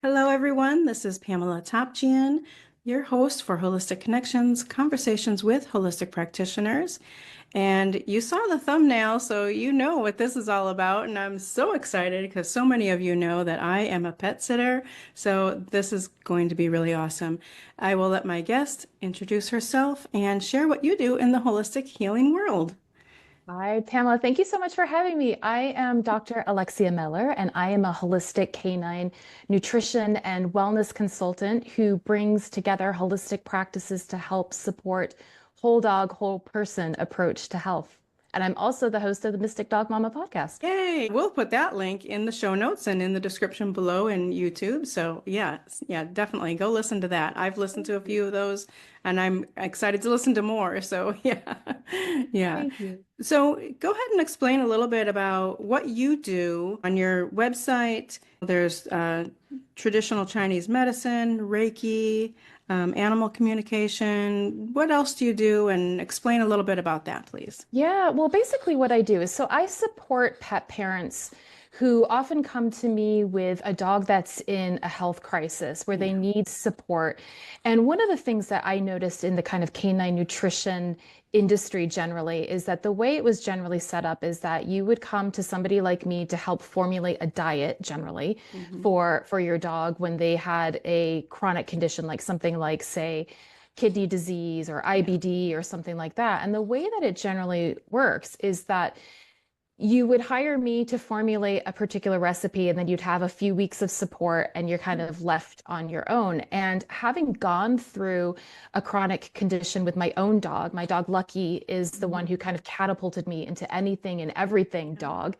Hello, everyone. This is Pamela Topjian, your host for Holistic Connections, Conversations with Holistic Practitioners. And you saw the thumbnail, so you know what this is all about. And I'm so excited because so many of you know that I am a pet sitter. So this is going to be really awesome. I will let my guest introduce herself and share what you do in the holistic healing world. Hi, Pamela. Thank you so much for having me. I am Dr. Alexia Mellor, and I am a holistic canine nutrition and wellness consultant who brings together holistic practices to help support whole dog, whole person approach to health. And I'm also the host of the Mystic Dog Mama podcast. Yay! We'll put that link in the show notes and in the description below in YouTube. So yeah, yeah, definitely go listen to that. I've listened to a few of those and I'm excited to listen to more. So yeah, yeah. Thank you. So go ahead and explain a little bit about what you do on your website. There's traditional Chinese medicine, Reiki, animal communication. What else do you do? And explain a little bit about that, please. Yeah, well, basically, what I do is I support pet parents who often come to me with a dog that's in a health crisis where they Yeah. need support. And one of the things that I noticed in the kind of canine nutrition industry generally is that the way it was generally set up is that you would come to somebody like me to help formulate a diet generally Hmm. for your dog when they had a chronic condition like something like, say, kidney disease or Yeah. IBD or something like that. And the way that it generally works is that you would hire me to formulate a particular recipe, and then you'd have a few weeks of support, and you're kind of left on your own. And having gone through a chronic condition with my dog Lucky is the one Mhm. who kind of catapulted me into anything and everything dog.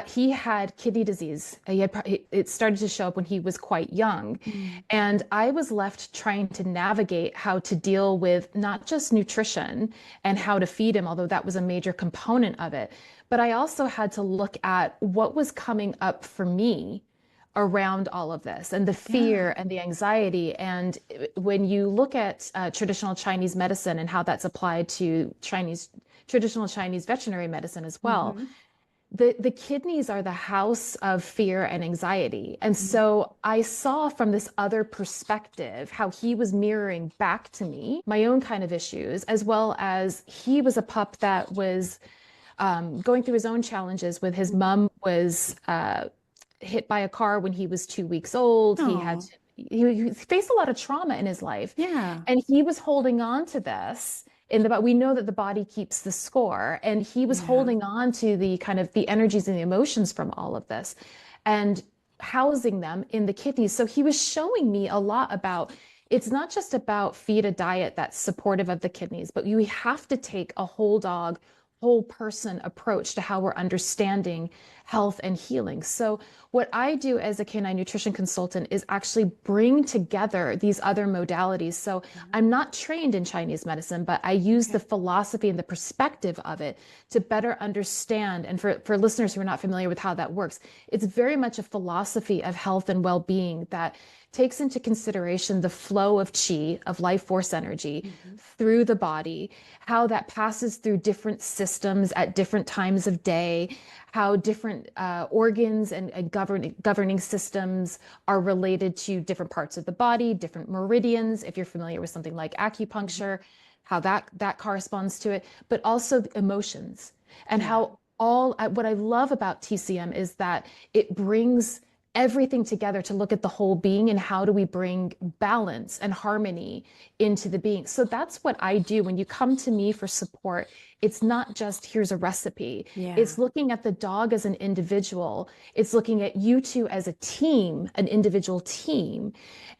He had kidney disease. It started to show up when he was quite young. Mm. And I was left trying to navigate how to deal with not just nutrition and how to feed him, although that was a major component of it, but I also had to look at what was coming up for me around all of this and the Yeah. fear and the anxiety. And when you look at traditional Chinese medicine and how that's applied to traditional Chinese veterinary medicine as well, Hmm. the kidneys are the house of fear and anxiety. And Hmm. so I saw from this other perspective how he was mirroring back to me my own kind of issues, as well as he was a pup that was going through his own challenges with his mom was hit by a car when he was 2 weeks old. Oh, He faced a lot of trauma in his life, yeah. and he was holding on to this but we know that the body keeps the score, and he was Yeah. holding on to the kind of the energies and the emotions from all of this and housing them in the kidneys. So he was showing me a lot about it's not just about feed a diet that's supportive of the kidneys, but you have to take a whole dog, whole person approach to how we're understanding health and healing. So, what I do as a canine nutrition consultant is actually bring together these other modalities. So, Mhm. I'm not trained in Chinese medicine, but I use the Okay. philosophy and the perspective of it to better understand. And for listeners who are not familiar with how that works, it's very much a philosophy of health and well being that takes into consideration the flow of qi, of life force energy, Hmm. through the body, how that passes through different systems at different times of day, how different organs and governing systems are related to different parts of the body, different meridians, if you're familiar with something like acupuncture, how that corresponds to it, but also emotions and Yeah. how all what I love about TCM is that it brings everything together to look at the whole being and how do we bring balance and harmony into the being. So that's what I do when you come to me for support. It's not just here's a recipe. Yeah. It's looking at the dog as an individual. It's looking at you two as a team, an individual team,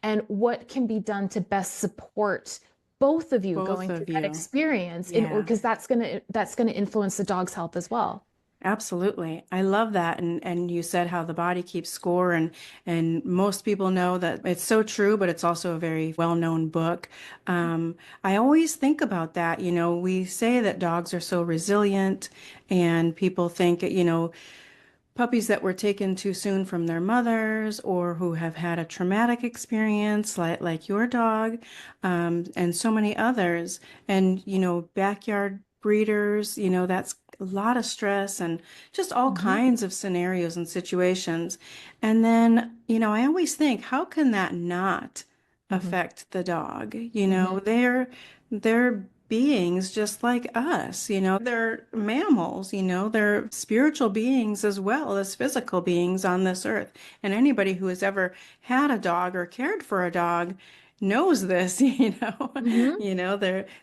and what can be done to best support both of you Both going through of that you. experience in Yeah. because that's going to influence the dog's health as well. Absolutely. I love that. And you said how the body keeps score and most people know that it's so true, but it's also a very well-known book. I always think about that. We say that dogs are so resilient and people think, puppies that were taken too soon from their mothers or who have had a traumatic experience like your dog, and so many others. And, backyard breeders, that's a lot of stress and just all Hmm. kinds of scenarios and situations. And then, I always think, how can that not Hmm. affect the dog? Hmm. They're beings just like us, they're mammals, they're spiritual beings as well as physical beings on this earth. And anybody who has ever had a dog or cared for a dog knows this, Hmm.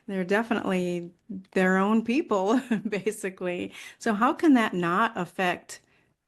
they're definitely their own people, basically. So how can that not affect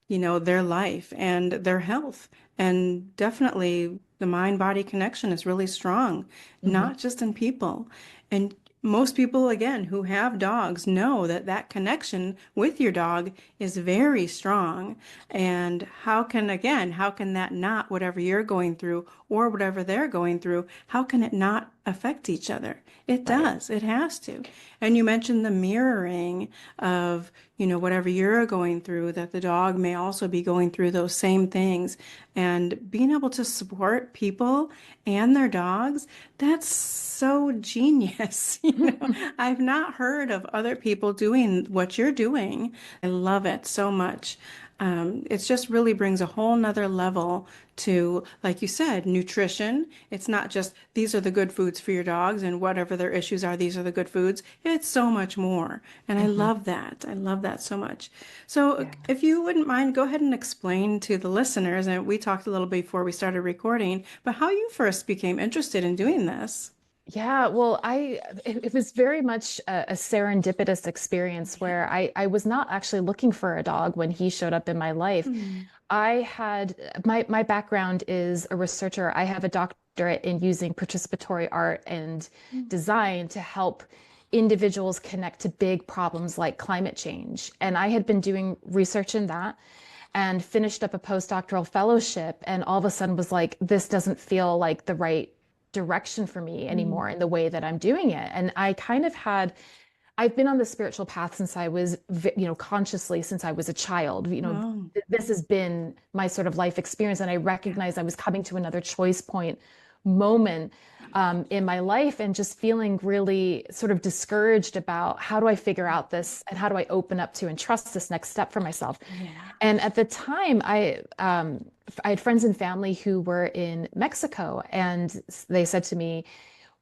their life and their health? And definitely the mind-body connection is really strong, Hmm. not just in people. And most people, again, who have dogs know that that connection with your dog is very strong. And how can that not, whatever you're going through or whatever they're going through, how can it not affect each other? It Right. does. It has to. And you mentioned the mirroring of, whatever you're going through, that the dog may also be going through those same things. And being able to support people and their dogs, that's so genius. I've not heard of other people doing what you're doing. I love it so much. It just really brings a whole nother level to, like you said, nutrition. It's not just these are the good foods for your dogs and whatever their issues are, these are the good foods. It's so much more. And I Hmm. love that. I love that so much. So Yeah. if you wouldn't mind, go ahead and explain to the listeners, and we talked a little before we started recording, but how you first became interested in doing this. Yeah, well, it was very much a serendipitous experience where I was not actually looking for a dog when he showed up in my life. Hmm. I had my background is a researcher. I have a doctorate in using participatory art and design to help individuals connect to big problems like climate change. And I had been doing research in that and finished up a postdoctoral fellowship, and all of a sudden was like, this doesn't feel like the right direction for me Hmm. anymore in the way that I'm doing it. And I kind of had I've been on the spiritual path since I was, consciously since I was a child. Oh, This has been my sort of life experience, and I recognized I was coming to another choice point moment in my life, and just feeling really sort of discouraged about how do I figure out this and how do I open up to and trust this next step for myself. yeah. And at the time, I had friends and family who were in Mexico, and they said to me,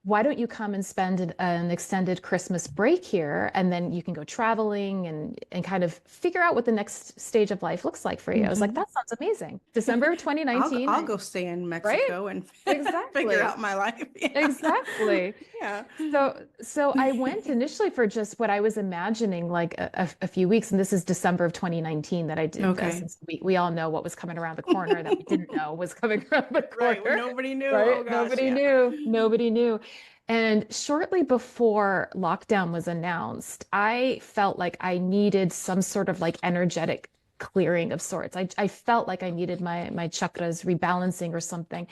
why don't you come and spend an extended Christmas break here, and then you can go traveling and kind of figure out what the next stage of life looks like for you. I was like, Hmm. that sounds amazing. December of I'll 2019, go stay in right? Mexico and figure Exactly. out my life. Yeah. Exactly. Yeah. So I went initially for just what I was imagining, like a few weeks, and this is December of 2019 that I did this. Okay. And so we all know what was coming around the corner that we didn't know was coming around the Right. When corner, nobody knew. right? Oh gosh. Nobody Yeah. knew. Nobody knew. And shortly before lockdown was announced, I felt like I needed some sort of like energetic clearing of sorts. I felt like I needed my chakras rebalancing or something.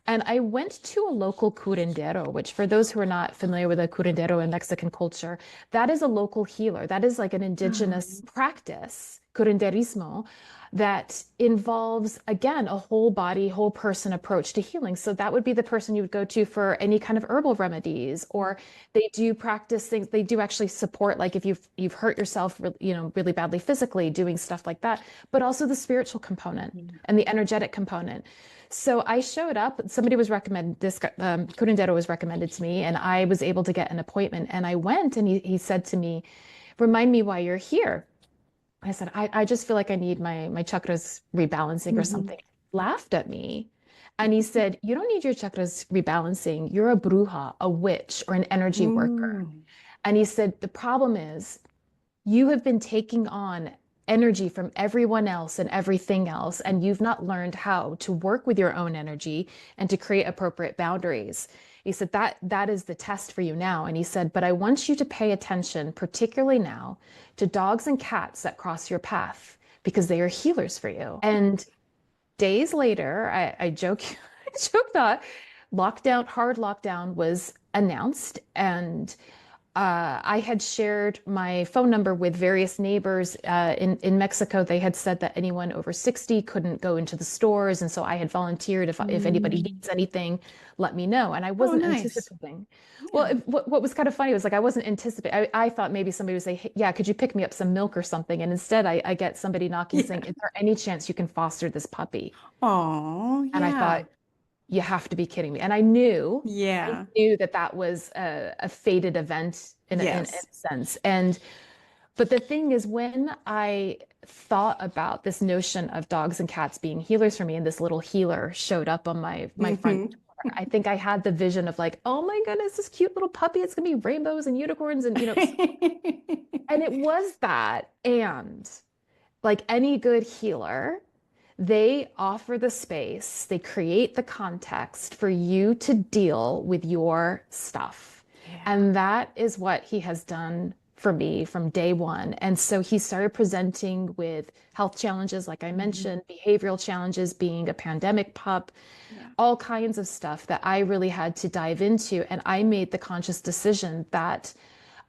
And I went to a local curandero, which for those who are not familiar with a curandero in Mexican culture, that is a local healer. That is like an indigenous practice, curanderismo, that involves, again, a whole body, whole person approach to healing. So that would be the person you would go to for any kind of herbal remedies, or they do practice things. They do actually support, like if you've hurt yourself, really badly physically, doing stuff like that, but also the spiritual component and the energetic component. So I showed up. Somebody was recommended. This curandero was recommended to me, and I was able to get an appointment. And I went, and he said to me, "Remind me why you're here." I said, I just feel like I need my chakras rebalancing or Mhm. something. He laughed at me. And he said, you don't need your chakras rebalancing. You're a bruja, a witch, or an energy worker. Ooh. And he said, the problem is you have been taking on energy from everyone else and everything else, and you've not learned how to work with your own energy and to create appropriate boundaries. He said that is the test for you now. And he said, but I want you to pay attention, particularly now, to dogs and cats that cross your path because they are healers for you. And days later, I joke, I joke that hard lockdown was announced, and I had shared my phone number with various neighbors in Mexico. They had said that anyone over 60 couldn't go into the stores, and so I had volunteered if anybody Mm. needs anything, let me know. And I Oh, wasn't nice. anticipating. Well, Yeah. what was kind of funny was like I wasn't anticipating. I thought maybe somebody would say, hey, "Yeah, could you pick me up some milk or something?" And instead, I get somebody knocking Yeah. saying, "Is there any chance you can foster this puppy?" Oh, And I thought, yeah. you have to be kidding me. And I Yeah. knew that that was a fated event in Yes. a sense. And, but the thing is, when I thought about this notion of dogs and cats being healers for me, and this little healer showed up on my front Hmm. door, I think I had the vision of like, oh my goodness, this cute little puppy, it's gonna be rainbows and unicorns and, and it was that. And like any good healer, they offer the space, they create the context for you to deal with your stuff. Yeah. And that is what he has done for me from day one. And so he started presenting with health challenges, like I Hmm. mentioned, behavioral challenges, being a pandemic pup, Yeah. all kinds of stuff that I really had to dive into. And I made the conscious decision that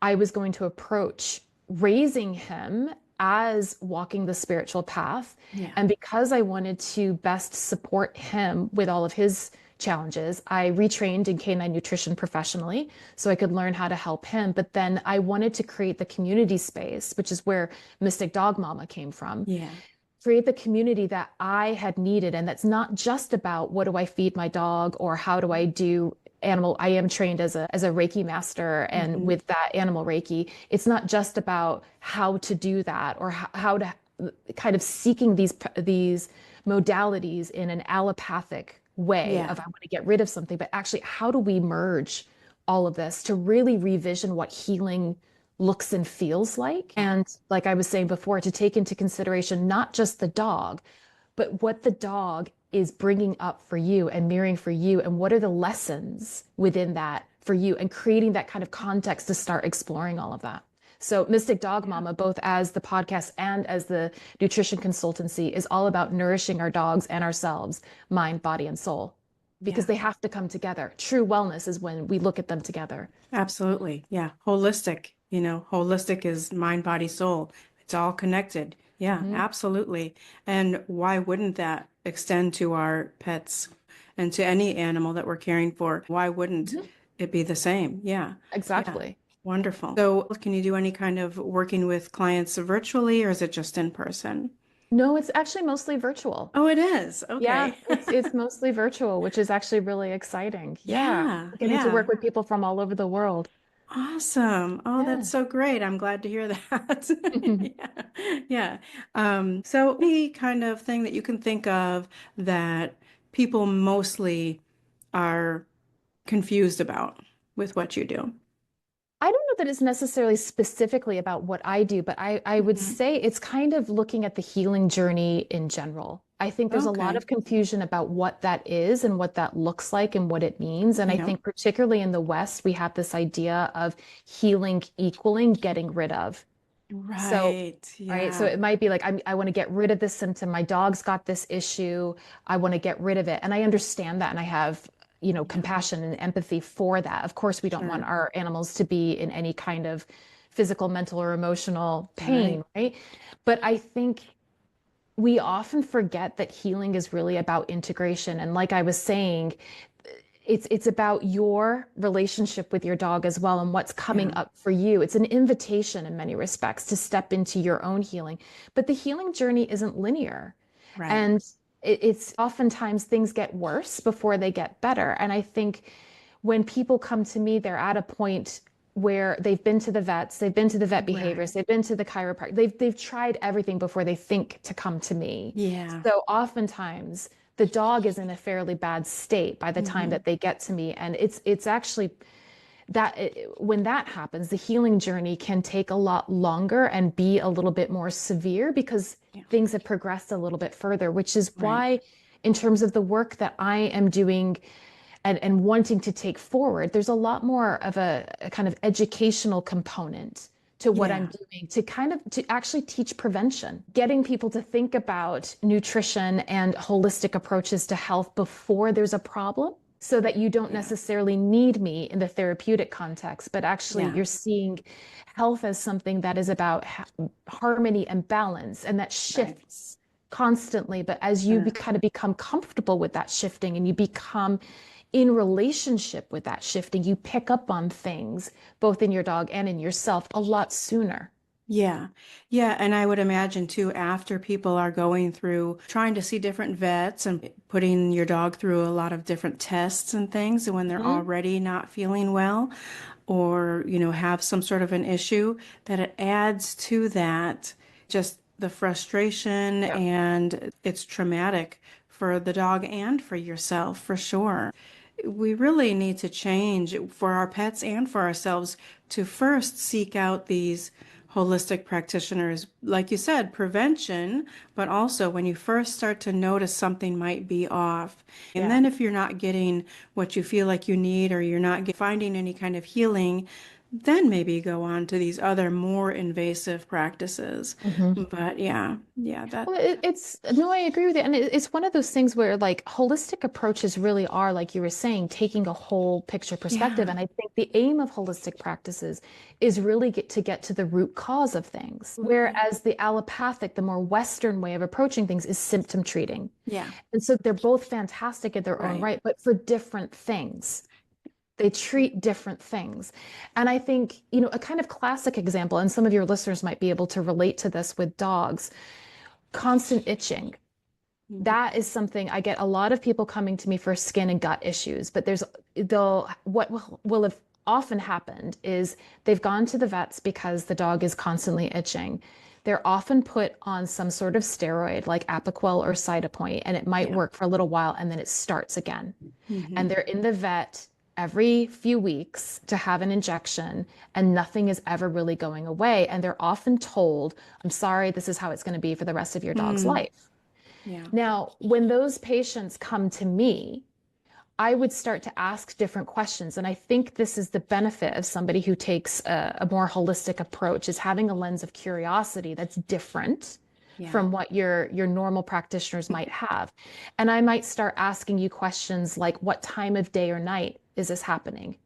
I was going to approach raising him as walking the spiritual path. Yeah. And because I wanted to best support him with all of his challenges, I retrained in canine nutrition professionally so I could learn how to help him. But then I wanted to create the community space, which is where Mystic Dog Mama came from, Yeah. create the community that I had needed. And that's not just about what do I feed my dog or how do I do animal. I am trained as a Reiki master, and Hmm. with that animal Reiki, it's not just about how to do that or how to kind of seeking these modalities in an allopathic way Yeah. of I want to get rid of something, but actually how do we merge all of this to really revision what healing looks and feels like. Yeah. And like I was saying before, to take into consideration not just the dog, but what the dog is bringing up for you and mirroring for you. And what are the lessons within that for you, and creating that kind of context to start exploring all of that. So, Mystic Dog Yeah. Mama, both as the podcast and as the nutrition consultancy, is all about nourishing our dogs and ourselves, mind, body, and soul, because Yeah. they have to come together. True wellness is when we look at them together. Absolutely. Yeah. Holistic, holistic is mind, body, soul. It's all connected. Yeah, Mhm. absolutely. And why wouldn't that extend to our pets and to any animal that we're caring for? Why wouldn't Mhm. it be the same? Yeah. Yeah. Exactly. Wonderful. So, can you do any kind of working with clients virtually or is it just in person? No, it's actually mostly virtual. Oh, it is. Yeah, Okay. it's mostly virtual, which is actually really exciting. Yeah, Yeah. getting to Yeah. work with people from all over the world. Awesome. Oh, that's Yeah. so great. I'm glad to hear that. Yeah. Yeah. So any kind of thing that you can think of that people mostly are confused about with what you do. I don't know that it's necessarily specifically about what I do, but I would Mhm. say it's kind of looking at the healing journey in general. I think there's a lot Okay. of confusion about what that is and what that looks like and what it means. And I Yeah. think particularly in the West, we have this idea of healing equaling getting rid of. So, Right. right. So Yeah. it might be like, I want to get rid of this symptom. My dog's got this issue. I want to get rid of it. And I understand that. And I have, Yeah. compassion and empathy for that. Of course, we don't want Sure. our animals to be in any kind of physical, mental, or emotional Right. pain, right? But I think we often forget that healing is really about integration. And like I was saying, it's about your relationship with your dog as well and what's coming Yeah. up for you. It's an invitation in many respects to step into your own healing. But the healing journey isn't linear. Right. And it's oftentimes things get worse before they get better. And I think when people come to me, they're at a point where they've been to the vets, they've been to the vet Right. behaviors, they've been to the chiropractor, they've tried everything before they think to come to me. Yeah. So oftentimes the dog is in a fairly bad state by the time Hmm. that they get to me, and it's actually when that happens, the healing journey can take a lot longer and be a little bit more severe because Yeah. things have progressed a little bit further, which is Right. why in terms of the work that I am doing and wanting to take forward, there's a lot more of a kind of educational component to what I'm Yeah. doing to kind of to actually teach prevention, getting people to think about nutrition and holistic approaches to health before there's a problem. so that you don't Yeah. necessarily need me in the therapeutic context, but actually Yeah. you're seeing health as something that is about harmony and balance, and that Right. shifts constantly. But as you Sure. kind of become comfortable with that shifting and you become in relationship with that shifting, you pick up on things both in your dog and in yourself a lot sooner. Yeah. Yeah. And I would imagine too, after people are going through trying to see different vets and putting your dog through a lot of different tests and things, and when they're Mhm. already not feeling well or, have some sort of an issue, that it adds to that just the frustration, Yeah. and it's traumatic for the dog and for yourself, for sure. We really need to change for our pets and for ourselves to first seek out these holistic practitioners. Like you said, prevention, but also when you first start to notice something might be off. And Yeah. then if you're not getting what you feel like you need, or you're not finding any kind of healing, then maybe go on to these other more invasive practices. Mhm. But yeah, yeah, that, Well, it's no, I agree with it. And it's one of those things where like holistic approaches really are, like you were saying, taking a whole picture perspective. yeah. And I think the aim of holistic practices is really to get to the root cause of things. Absolutely. Whereas the allopathic, the more Western way of approaching things is symptom treating. Yeah, And so they're both fantastic in their own right. right, but for different things. They treat different things. And I think, a kind of classic example, and some of your listeners might be able to relate to this with dogs, constant itching. Mhm. That is something I get a lot of people coming to me for skin and gut issues, but what will have often happened is they've gone to the vets because the dog is constantly itching. They're often put on some sort of steroid like Apoquel or Cytopoint, and it might Yeah. work for a little while and then it starts again. And Hmm. they're in the vet every few weeks to have an injection, and nothing is ever really going away. And they're often told, I'm sorry, this is how it's going to be for the rest of your dog's Mm, life. yeah. Now, when those patients come to me, I would start to ask different questions. And I think this is the benefit of somebody who takes a more holistic approach, is having a lens of curiosity that's different Yeah. from what your normal practitioners might have. And I might start asking you questions like, what time of day or night is this happening?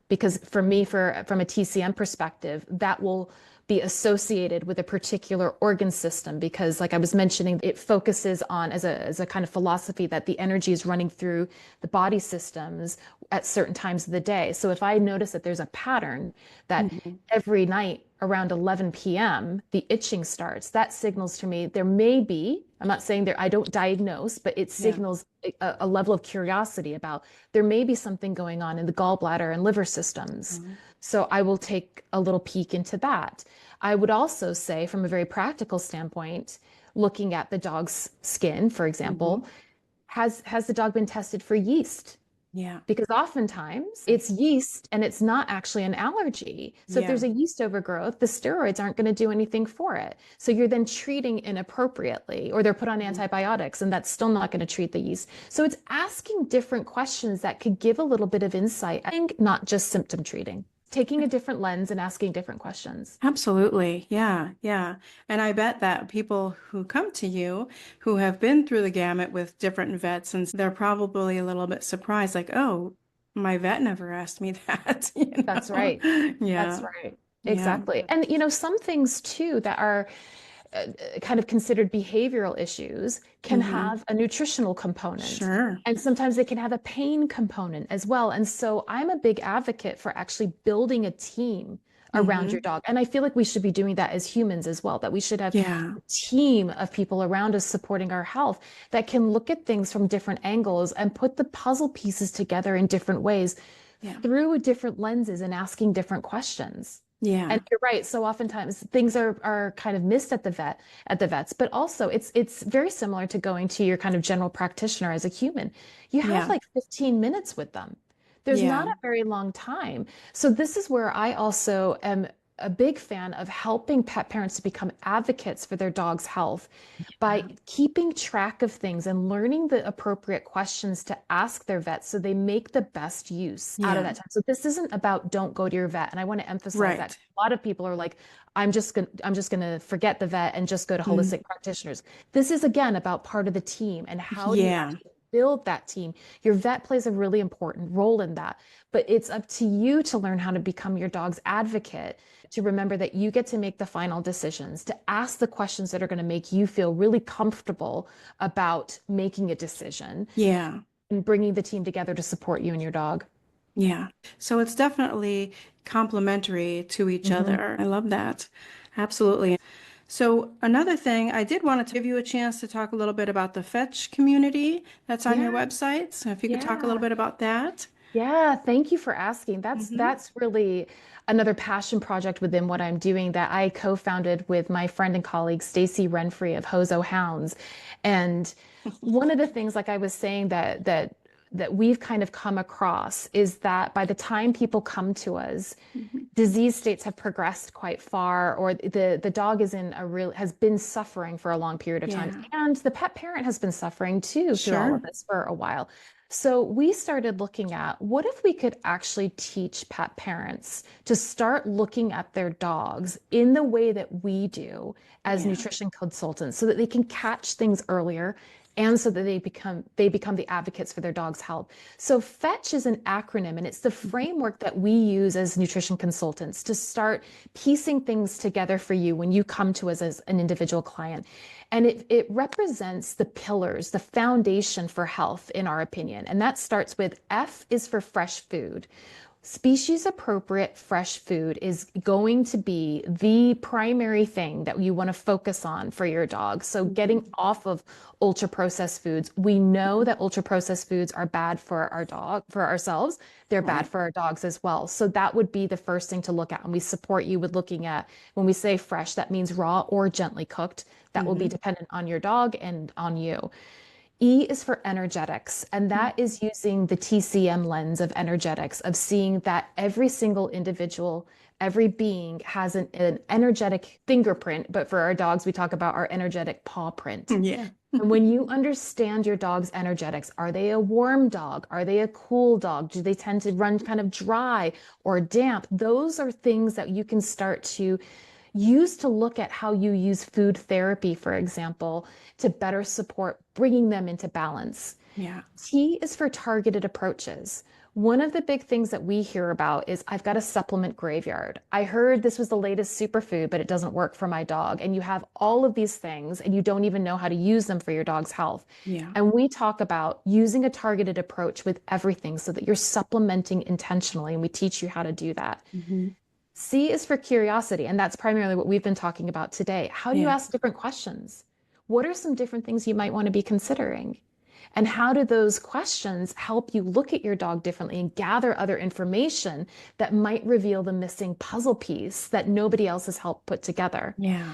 Because for me, from a TCM perspective, that will be associated with a particular organ system, because like I was mentioning, it focuses on as a kind of philosophy that the energy is running through the body systems at certain times of the day. So if I notice that there's a pattern that Hmm. every night around 11 p.m. the itching starts, that signals to me there may be, I'm not saying there, I don't diagnose, but it Yeah. signals a level of curiosity about there may be something going on in the gallbladder and liver systems. Mhm. So I will take a little peek into that. I would also say, from a very practical standpoint, looking at the dog's skin, for example, Mhm. has the dog been tested for yeast? Yeah. Because oftentimes Right. it's yeast and it's not actually an allergy. So if Yeah. there's a yeast overgrowth, the steroids aren't going to do anything for it. So you're then treating inappropriately, or they're put on Mhm. antibiotics and that's still not going to treat the yeast. So it's asking different questions that could give a little bit of insight. I think not just symptom treating, taking a different lens and asking different questions. Absolutely. Yeah. Yeah. And I bet that people who come to you who have been through the gamut with different vets, and they're probably a little bit surprised, like, oh, my vet never asked me that, That's right. That's Yeah. right. Yeah. Exactly. And some things too that are kind of considered behavioral issues can Hmm. have a nutritional component. Sure. And sometimes they can have a pain component as well. And so I'm a big advocate for actually building a team around your Hmm. dog. And I feel like we should be doing that as humans as well, that we should have Yeah. a team of people around us supporting our health that can look at things from different angles and put the puzzle pieces together in different ways Yeah. through different lenses and asking different questions. And Yeah. you're right. So oftentimes things are kind of missed at the vets, but also it's very similar to going to your kind of general practitioner as a human. You have Yeah. like 15 minutes with them. There's not Yeah. a very long time. So this is where I also am a big fan of helping pet parents to become advocates for their dog's health by keeping track of things and learning the appropriate questions to ask their vets so they make the best use out of Yeah. that time. So this isn't about don't go to your vet. And I want to emphasize that Right. a lot of people are like, I'm just gonna forget the vet and just go to Mm. holistic practitioners. This is again about part of the team and how do you Yeah. actually build that team. Your vet plays a really important role in that, but it's up to you to learn how to become your dog's advocate, to remember that you get to make the final decisions, to ask the questions that are going to make you feel really comfortable about making a decision Yeah. and bringing the team together to support you and your dog. Yeah. So it's definitely complementary to each Mhm. other. I love that. Absolutely. So another thing, I did want to give you a chance to talk a little bit about the Fetch community that's on your Yeah, website. So if you could talk a little yeah. bit about that. Yeah, thank you for asking. Hmm. That's really another passion project within what I'm doing that I co-founded with my friend and colleague Stacy Renfrey of Hozo Hounds. And one of the things, like I was saying, that we've kind of come across is that by the time people come to us, Hmm. disease states have progressed quite far, or the dog is in a real has been suffering for a long period of time, Yeah. and the pet parent has been suffering too through all of Sure. this for a while. So we started looking at what if we could actually teach pet parents to start looking at their dogs in the way that we do as Yeah. nutrition consultants, so that they can catch things earlier and so that they become the advocates for their dog's health. So Fetch is an acronym, and it's the framework that we use as nutrition consultants to start piecing things together for you when you come to us as an individual client. And it represents the pillars, the foundation for health, in our opinion. And that starts with F is for fresh food. Species appropriate fresh food is going to be the primary thing that you want to focus on for your dog. So getting Hmm. off of ultra processed foods. We know that ultra processed foods are bad for our dog, for ourselves. They're bad Right. for our dogs as well. So that would be the first thing to look at. And we support you with looking at, when we say fresh, that means raw or gently cooked. That will be Hmm. dependent on your dog and on you. E is for energetics, and that is using the TCM lens of energetics, of seeing that every single individual, every being has an energetic fingerprint, but for our dogs, we talk about our energetic paw print. Yeah. And when you understand your dog's energetics, are they a warm dog? Are they a cool dog? Do they tend to run kind of dry or damp? Those are things that you can start to use to look at how you use food therapy, for example, to better support bringing them into balance. Yeah. T is for targeted approaches. One of the big things that we hear about is I've got a supplement graveyard. I heard this was the latest superfood, but it doesn't work for my dog. And you have all of these things and you don't even know how to use them for your dog's health. Yeah. And we talk about using a targeted approach with everything so that you're supplementing intentionally. And we teach you how to do that. Hmm. C is for curiosity, and that's primarily what we've been talking about today. How do you Yeah. ask different questions? What are some different things you might want to be considering? And how do those questions help you look at your dog differently and gather other information that might reveal the missing puzzle piece that nobody else has helped put together? Yeah.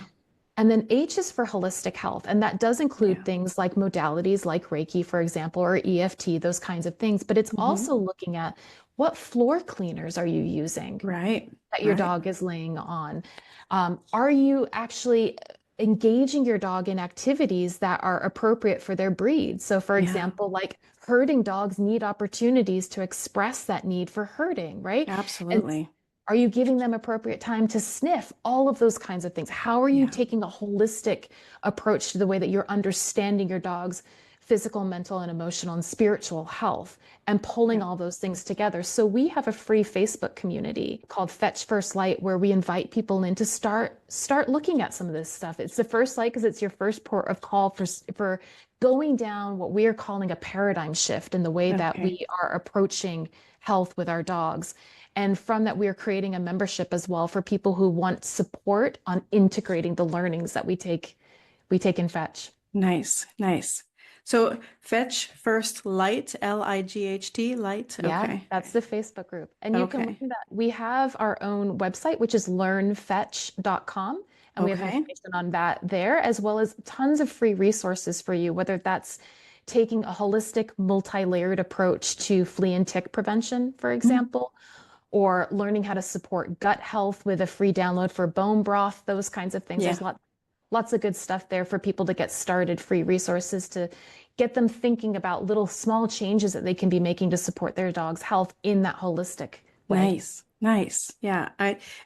And then H is for holistic health. And that does include Yeah. things like modalities like Reiki, for example, or EFT, those kinds of things. But it's Hmm. also looking at what floor cleaners are you using Right. that your Right. dog is laying on? Are you actually engaging your dog in activities that are appropriate for their breed? So, for Yeah. example, like herding dogs need opportunities to express that need for herding, right? And Absolutely. are you giving them appropriate time to sniff? All of those kinds of things. How are you Yeah. taking a holistic approach to the way that you're understanding your dog's physical, mental, and emotional and spiritual health and pulling Yeah. all those things together? So we have a free Facebook community called Fetch First Light where we invite people in to start looking at some of this stuff. It's the first light because it's your first port of call for going down what we are calling a paradigm shift in the way that Okay. we are approaching health with our dogs. And from that, we are creating a membership as well for people who want support on integrating the learnings that we take in Fetch. Nice. Nice. So Fetch First Light, Light, light. Yeah, Okay. that's the Facebook group. And you can Okay. learn that. We have our own website, which is learnfetch.com. And we have Okay. information on that there, as well as tons of free resources for you, whether that's taking a holistic, multi-layered approach to flea and tick prevention, for Mm. example, or learning how to support gut health with a free download for bone broth, those kinds of things. Yeah. There's lots of good stuff there for people to get started, free resources to get them thinking about little small changes that they can be making to support their dog's health in that holistic way. Nice. Nice. Yeah.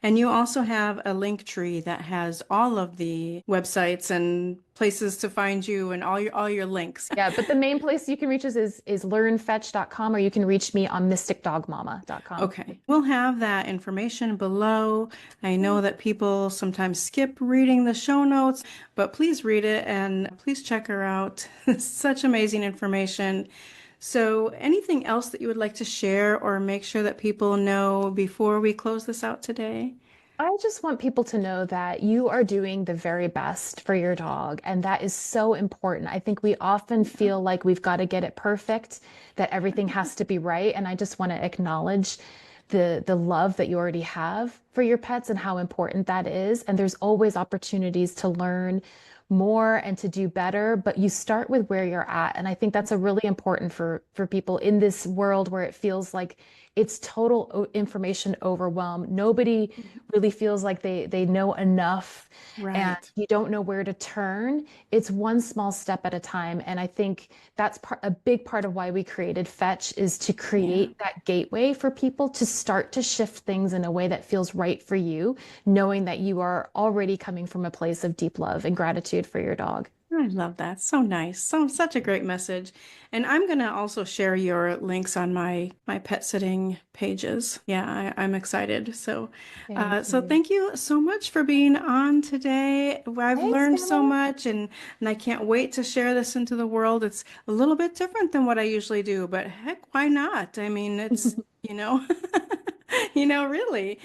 And you also have a link tree that has all of the websites and places to find you and all your links. Yeah, but the main place you can reach us is learnfetch.com, or you can reach me on mysticdogmama.com. Okay. We'll have that information below. I know that people sometimes skip reading the show notes, but please read it and please check her out. Such amazing information. So, anything else that you would like to share or make sure that people know before we close this out today? I just want people to know that you are doing the very best for your dog, and that is so important. I think we often feel like we've got to get it perfect, that everything has to be right, and I just want to acknowledge the love that you already have for your pets and how important that is. And there's always opportunities to learn more and to do better, but you start with where you're at. And I think that's a really important for people in this world where it feels like it's total information overwhelm. Nobody really feels like they know enough and Right. you don't know where to turn. It's one small step at a time. And I think that's a big part of why we created Fetch, is to Yeah. create that gateway for people to start to shift things in a way that feels right for you, knowing that you are already coming from a place of deep love and gratitude for your dog. I love that. So nice. Such a great message. And I'm gonna also share your links on my pet sitting pages. Yeah, I'm excited. Thank So you. thank you so much for being on today. I've Thanks, learned so Pamela. much, and I can't wait to share this into the world. It's a little bit different than what I usually do, but heck, why not? I mean, it's, really,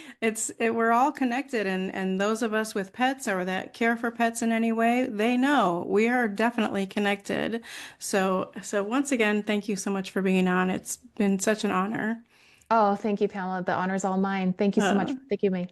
we're all connected, and those of us with pets or that care for pets in any way, they know we are definitely connected. So once again, thank you so much for being on. It's been such an honor. Oh, thank you, Pamela. The honor's all mine. Thank you so much Uh, for thinking of me.